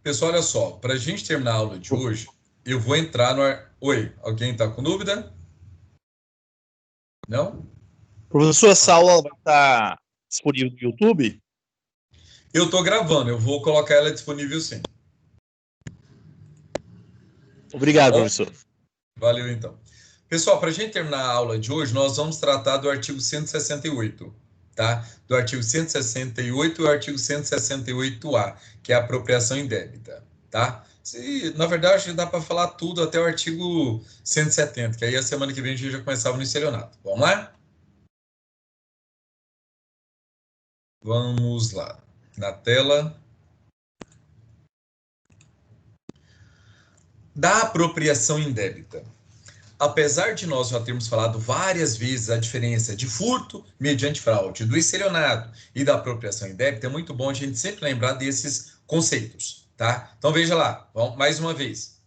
Pessoal, olha só, para a gente terminar a aula de hoje, eu vou entrar no... Oi, alguém está com dúvida? Não? Professor, essa aula vai estar disponível no YouTube? Eu estou gravando, eu vou colocar ela disponível sim. Obrigado, professor. Valeu, então. Pessoal, para a gente terminar a aula de hoje, nós vamos tratar do artigo 168, tá? Do artigo 168 e o artigo 168A, que é a apropriação indébita, tá? Na verdade, dá para falar tudo até o artigo 170, que aí a semana que vem a gente já começava no estelionato. Vamos lá? Vamos lá. Na tela. Da apropriação indébita. Apesar de nós já termos falado várias vezes a diferença de furto mediante fraude, do estelionato e da apropriação indébita, é muito bom a gente sempre lembrar desses conceitos, tá? Então veja lá, vamos mais uma vez.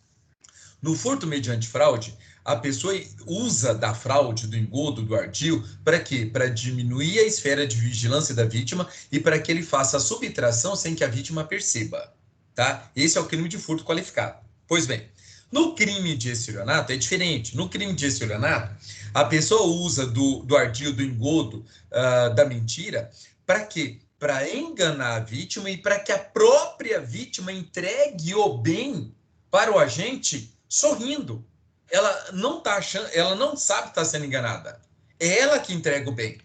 No furto mediante fraude, a pessoa usa da fraude, do engodo, do ardil, para quê? Para diminuir a esfera de vigilância da vítima e para que ele faça a subtração sem que a vítima perceba, tá? Esse é o crime de furto qualificado. Pois bem, No crime de estelionato é diferente. No crime de estelionato, a pessoa usa do ardil, do engodo, da mentira, para quê? Para enganar a vítima e para que a própria vítima entregue o bem para o agente sorrindo. Ela não tá achando, ela não sabe que está sendo enganada. É ela que entrega o bem.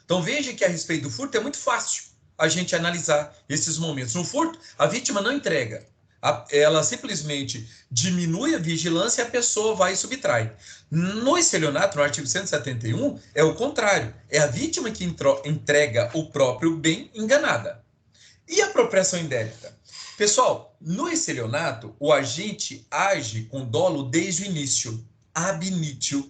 Então veja que a respeito do furto é muito fácil a gente analisar esses momentos. No furto, a vítima não entrega. Ela simplesmente diminui a vigilância e a pessoa vai e subtrai. No estelionato, no artigo 171, é o contrário. É a vítima que entrega o próprio bem enganada. E a apropriação indébita? Pessoal, no estelionato, o agente age com dolo desde o início. Ab initio.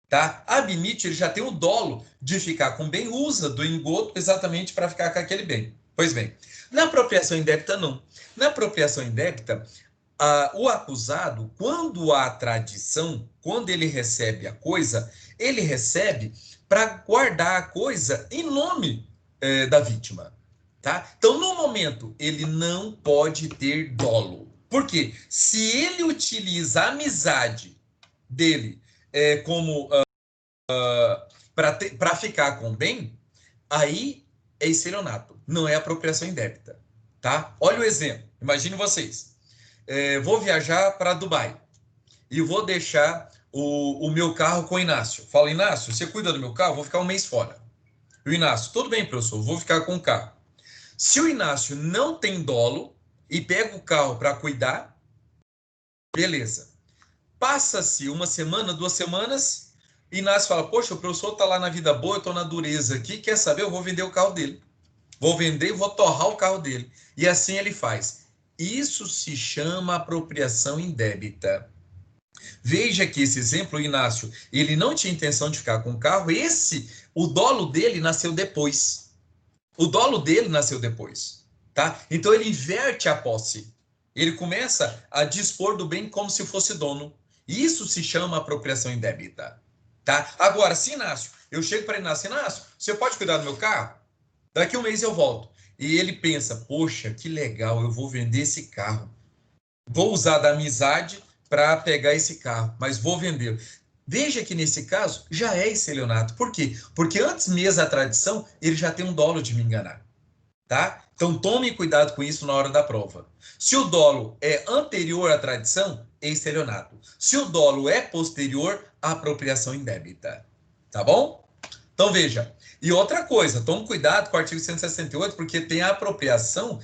Tá? Ab initio, ele já tem o dolo de ficar com o bem, usa do engodo exatamente para ficar com aquele bem. Pois bem, na apropriação indébita, não. Na apropriação indébita, o acusado, quando há tradição, quando ele recebe a coisa, ele recebe para guardar a coisa em nome da vítima. Tá? Então, no momento, ele não pode ter dolo. Por quê? Se ele utiliza a amizade dele como para ficar com o bem, aí é estelionato, não é apropriação indébita. Tá? Olha o exemplo. Imagine vocês. Vou viajar para Dubai e vou deixar o meu carro com o Inácio. Falo, Inácio, você cuida do meu carro? Vou ficar um mês fora. O Inácio, tudo bem, professor, vou ficar com o carro. Se o Inácio não tem dolo e pega o carro para cuidar, beleza. Passa-se uma semana, 2 semanas, Inácio fala, poxa, o professor está lá na vida boa, eu estou na dureza aqui, quer saber? Eu vou vender o carro dele. Vou vender e vou torrar o carro dele. E assim ele faz. Isso se chama apropriação indébita. Veja que esse exemplo, o Inácio, ele não tinha intenção de ficar com o carro, o dolo dele nasceu depois. O dolo dele nasceu depois, tá? Então ele inverte a posse. Ele começa a dispor do bem como se fosse dono. Isso se chama apropriação indébita, tá? Agora, se Inácio, eu chego para Inácio, Inácio, você pode cuidar do meu carro? Daqui um mês eu volto. E ele pensa, poxa, que legal, eu vou vender esse carro. Vou usar da amizade para pegar esse carro, mas vou vender. Veja que nesse caso já é estelionato. Por quê? Porque antes mesmo da tradição, ele já tem um dolo de me enganar. Tá? Então tome cuidado com isso na hora da prova. Se o dolo é anterior à tradição, é estelionato. Se o dolo é posterior, a apropriação indébita. Tá bom? Então veja. E outra coisa, tome cuidado com o artigo 168, porque tem a apropriação,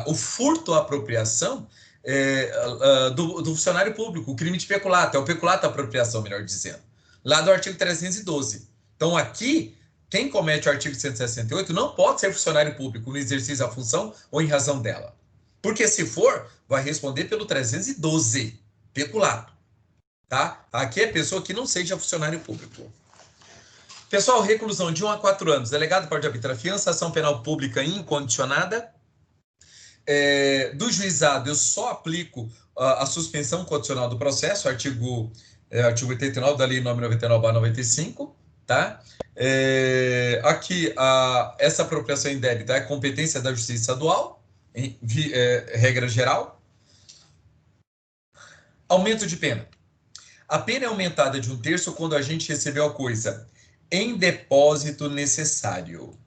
o furto à apropriação, do funcionário público, o crime de peculato, é o peculato à apropriação, melhor dizendo, lá do artigo 312. Então, aqui, quem comete o artigo 168 não pode ser funcionário público no exercício da função ou em razão dela. Porque se for, vai responder pelo 312, peculato. Tá? Aqui é pessoa que não seja funcionário público. Pessoal, reclusão de 1 a 4 anos. Delegado pode arbitrar fiança, ação penal pública incondicionada. Do juizado, eu só aplico a suspensão condicional do processo, artigo 89 da Lei nº 99/95, tá? Aqui, essa apropriação indébita é competência da Justiça Estadual, regra geral. Aumento de pena. A pena é aumentada de 1/3 quando a gente recebeu a coisa em depósito necessário.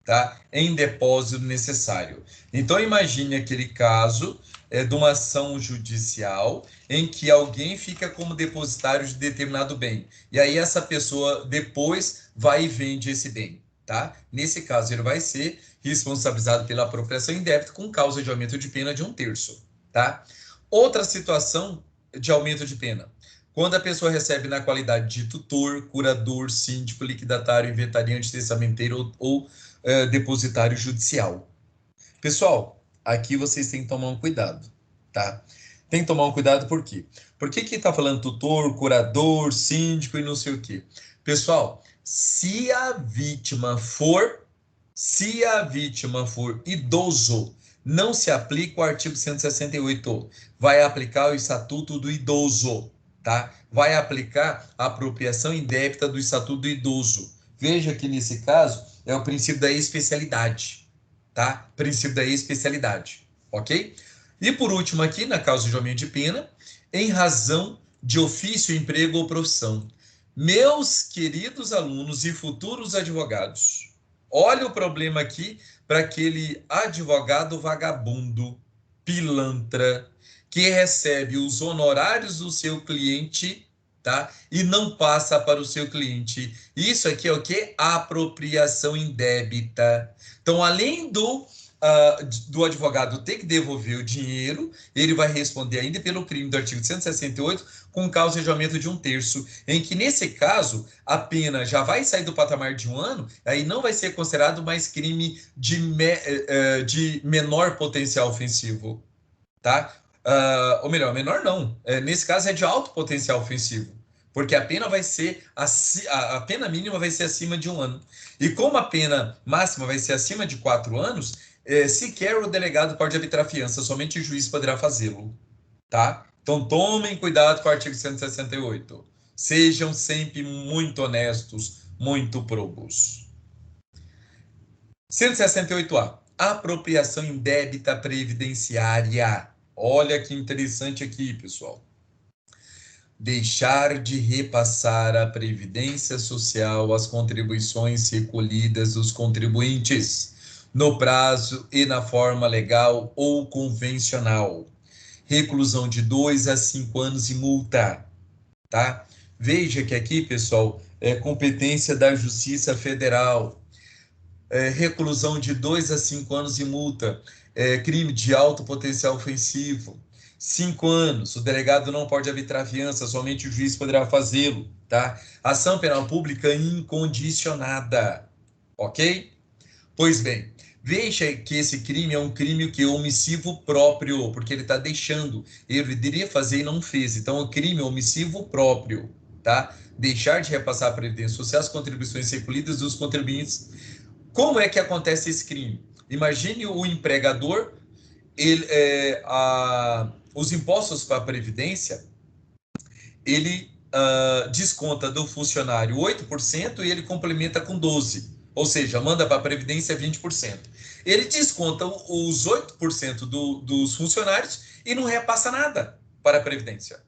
Tá? Em depósito necessário. Então, imagine aquele caso de uma ação judicial em que alguém fica como depositário de determinado bem. E aí essa pessoa depois vai e vende esse bem. Tá? Nesse caso, ele vai ser responsabilizado pela apropriação indébita com causa de aumento de pena de 1/3. Tá? Outra situação de aumento de pena. Quando a pessoa recebe na qualidade de tutor, curador, síndico, liquidatário, inventariante, testamenteiro ou depositário judicial. Pessoal, aqui vocês têm que tomar um cuidado, tá? Tem que tomar um cuidado por quê? Por que está falando tutor, curador, síndico e não sei o quê? Pessoal, se a vítima for idoso, não se aplica o artigo 168. Vai aplicar o Estatuto do Idoso, tá? Vai aplicar a apropriação indébita do Estatuto do Idoso. Veja que nesse caso é o princípio da especialidade, tá? Princípio da especialidade, ok? E por último aqui, na causa de aumento de pena, em razão de ofício, emprego ou profissão. Meus queridos alunos e futuros advogados, olha o problema aqui para aquele advogado vagabundo, pilantra, que recebe os honorários do seu cliente, tá? E não passa para o seu cliente. Isso aqui é o quê? Apropriação indébita. Então, além do advogado ter que devolver o dinheiro, ele vai responder ainda pelo crime do artigo 168 com causa de aumento de 1/3, em que, nesse caso, a pena já vai sair do patamar de 1 ano, aí não vai ser considerado mais crime de menor potencial ofensivo, tá? Ou melhor, menor não. Nesse caso é de alto potencial ofensivo, porque a pena vai ser a pena mínima vai ser acima de 1 ano. E como a pena máxima vai ser acima de 4 anos, sequer o delegado pode arbitrar fiança, somente o juiz poderá fazê-lo, tá? Então tomem cuidado com o artigo 168. Sejam sempre muito honestos, muito probos. 168A. Apropriação indébita previdenciária. Olha que interessante aqui, pessoal. Deixar de repassar à Previdência Social as contribuições recolhidas dos contribuintes no prazo e na forma legal ou convencional. Reclusão de 2 a 5 anos e multa, tá? Veja que aqui, pessoal, é competência da Justiça Federal. Reclusão de 2 a 5 anos e multa. Crime de alto potencial ofensivo. 5 anos, o delegado não pode arbitrar fiança, somente o juiz poderá fazê-lo, tá? Ação penal pública incondicionada, ok? Pois bem, veja que esse crime é um crime que é omissivo próprio, porque ele está deixando, ele deveria fazer e não fez, então o crime é omissivo próprio, tá? Deixar de repassar a Previdência Social as contribuições recolhidas dos contribuintes. Como é que acontece esse crime? Imagine o empregador, os impostos para a Previdência, ele desconta do funcionário 8% e ele complementa com 12%. Ou seja, manda para a Previdência 20%. Ele desconta os 8% dos funcionários e não repassa nada para a Previdência.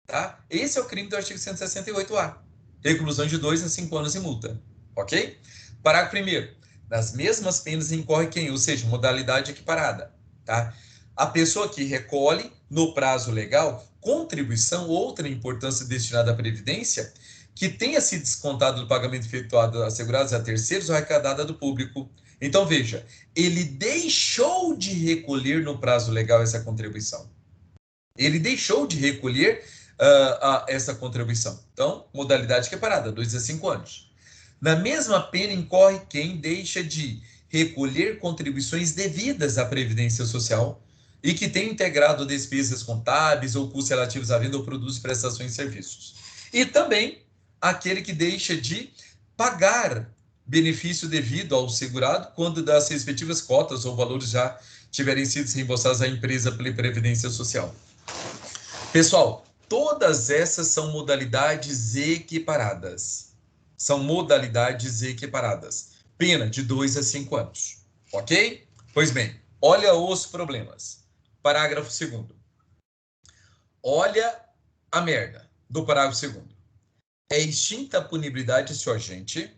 Tá? Esse é o crime do artigo 168A. Reclusão de 2 a 5 anos e multa. Ok? Parágrafo 1º. Nas mesmas penas incorre quem? Ou seja, modalidade equiparada. Tá? A pessoa que recolhe, no prazo legal, contribuição ou outra importância destinada à Previdência, que tenha sido descontado do pagamento efetuado a segurados a terceiros ou arrecadada do público. Então, veja, ele deixou de recolher no prazo legal essa contribuição. Ele deixou de recolher essa contribuição. Então, modalidade equiparada, 2 a 5 anos. Na mesma pena incorre quem deixa de recolher contribuições devidas à Previdência Social e que tem integrado despesas contábeis ou custos relativos à venda ou produtos, prestações e serviços. E também aquele que deixa de pagar benefício devido ao segurado quando das respectivas cotas ou valores já tiverem sido reembolsados à empresa pela Previdência Social. Pessoal, todas essas são modalidades equiparadas. São modalidades equiparadas. Pena de 2 a 5 anos. Ok? Pois bem, olha os problemas. Parágrafo 2º. Olha a merda do parágrafo 2º. É extinta a punibilidade se o agente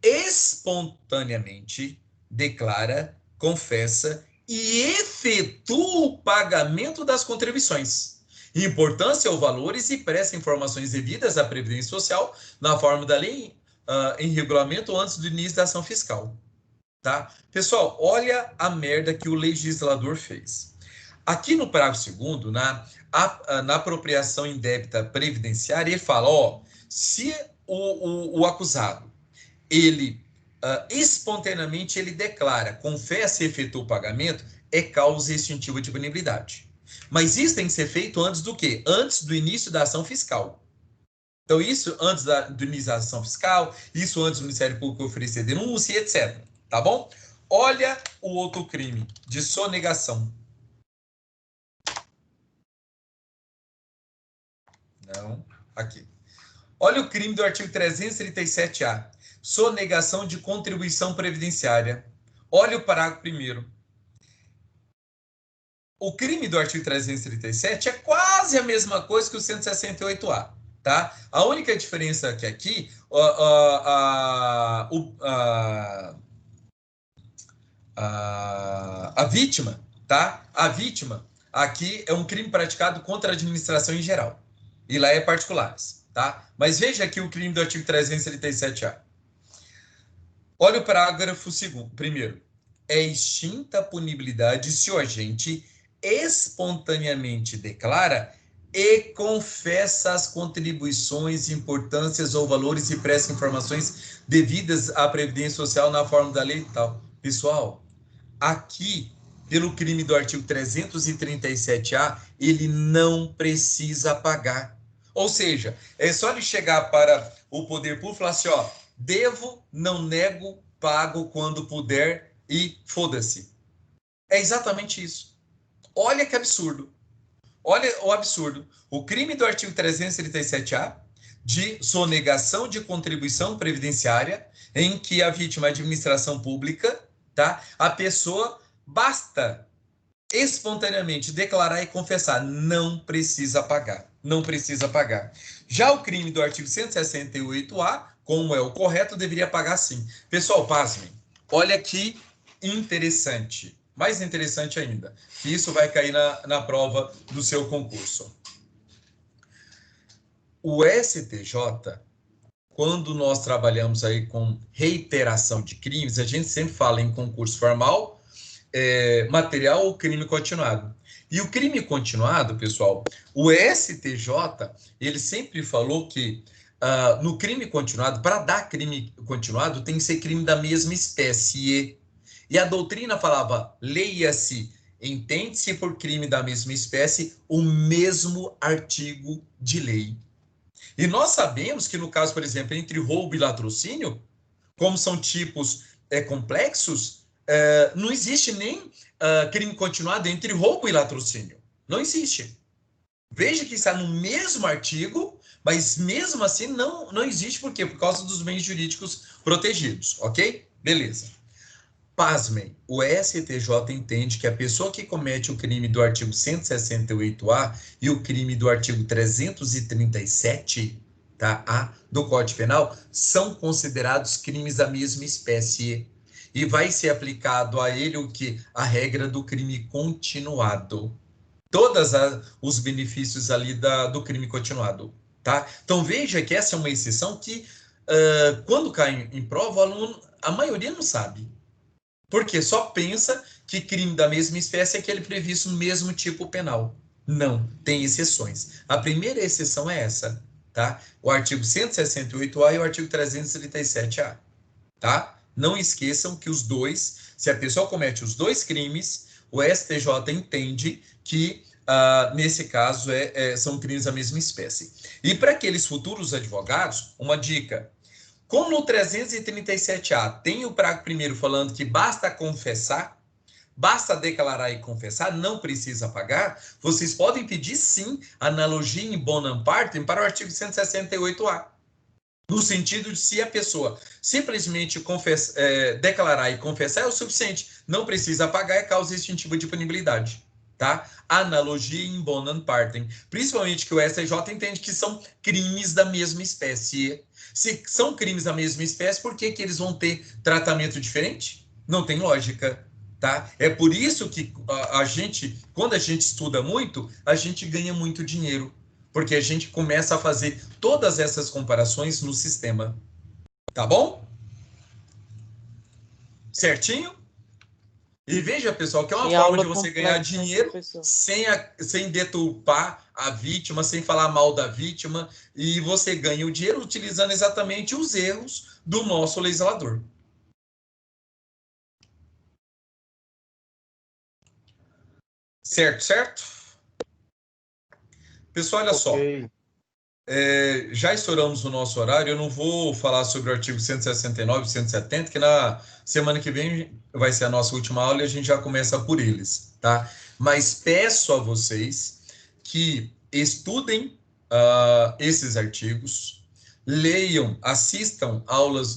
espontaneamente declara, confessa e efetua o pagamento das contribuições, importância ou valores e presta informações devidas à Previdência Social na forma da lei em regulamento antes do início da ação fiscal. Tá? Pessoal, olha a merda que o legislador fez. Aqui no parágrafo 2º, na apropriação indébita previdenciária, ele fala, se o acusado, ele espontaneamente ele declara, confessa e efetua o pagamento, é causa extintiva de punibilidade. Mas isso tem que ser feito antes do quê? Antes do início da ação fiscal. Então, isso antes do início da ação fiscal, isso antes do Ministério Público oferecer denúncia, etc. Tá bom? Olha o outro crime de sonegação. Não, aqui. Olha o crime do artigo 337-A. Sonegação de contribuição previdenciária. Olha o parágrafo 1º. o crime do artigo 337 é quase a mesma coisa que o 168A, tá? A única diferença é que aqui a vítima, tá? A vítima aqui é um crime praticado contra a administração em geral. E lá é particulares, tá? Mas veja aqui o crime do artigo 337A. Olha o parágrafo primeiro. É extinta a punibilidade se o agente espontaneamente declara e confessa as contribuições, importâncias ou valores e presta informações devidas à Previdência Social na forma da lei e tal. Pessoal, aqui, pelo crime do artigo 337A, ele não precisa pagar. Ou seja, é só ele chegar para o poder público e falar assim, ó, devo, não nego, pago quando puder e foda-se. É exatamente isso. Olha que absurdo. Olha o absurdo. O crime do artigo 337A de sonegação de contribuição previdenciária, em que a vítima é administração pública, tá? A pessoa basta espontaneamente declarar e confessar, não precisa pagar. Não precisa pagar. Já o crime do artigo 168A, como é o correto, deveria pagar sim. Pessoal, pasmem. Olha que interessante. Mais interessante ainda, que isso vai cair na prova do seu concurso. O STJ, quando nós trabalhamos aí com reiteração de crimes, a gente sempre fala em concurso formal, material ou crime continuado. E o crime continuado, pessoal, o STJ, ele sempre falou que no crime continuado, para dar crime continuado, tem que ser crime da mesma espécie. E a doutrina falava, leia-se, entende-se por crime da mesma espécie o mesmo artigo de lei. E nós sabemos que no caso, por exemplo, entre roubo e latrocínio, como são tipos complexos, não existe nem crime continuado entre roubo e latrocínio. Não existe. Veja que está no mesmo artigo, mas mesmo assim não existe. Por quê? Por causa dos bens jurídicos protegidos, ok? Beleza. Pasmem, o STJ entende que a pessoa que comete o crime do artigo 168A e o crime do artigo 337, tá, A, do Código Penal, são considerados crimes da mesma espécie. E vai ser aplicado a ele o que? A regra do crime continuado. Todos os benefícios ali do crime continuado, tá? Então veja que essa é uma exceção que, quando cai em prova, o aluno, a maioria não sabe. Porque só pensa que crime da mesma espécie é aquele previsto no mesmo tipo penal. Não, tem exceções. A primeira exceção é essa, tá? O artigo 168A e o artigo 337A, tá? Não esqueçam que os dois, se a pessoa comete os dois crimes, o STJ entende que, nesse caso, são crimes da mesma espécie. E para aqueles futuros advogados, uma dica. Como no 337A tem o parágrafo primeiro falando que basta confessar, basta declarar e confessar, não precisa pagar, vocês podem pedir sim analogia in bonum partem para o artigo 168A. No sentido de se a pessoa simplesmente declarar e confessar é o suficiente, não precisa pagar, é causa extintiva de punibilidade. Tá? Analogia in bonum partem. Principalmente que o STJ entende que são crimes da mesma espécie. Se são crimes da mesma espécie, por que eles vão ter tratamento diferente? Não tem lógica, tá? É por isso que quando a gente estuda muito, a gente ganha muito dinheiro, porque a gente começa a fazer todas essas comparações no sistema, tá bom? Certinho? E veja, pessoal, que é uma forma de você ganhar dinheiro sem deturpar a vítima, sem falar mal da vítima, e você ganha o dinheiro utilizando exatamente os erros do nosso legislador. Certo? Pessoal, olha só. Já estouramos o nosso horário, eu não vou falar sobre o artigo 169 e 170, que na semana que vem vai ser a nossa última aula e a gente já começa por eles, tá? Mas peço a vocês que estudem esses artigos, leiam, assistam aulas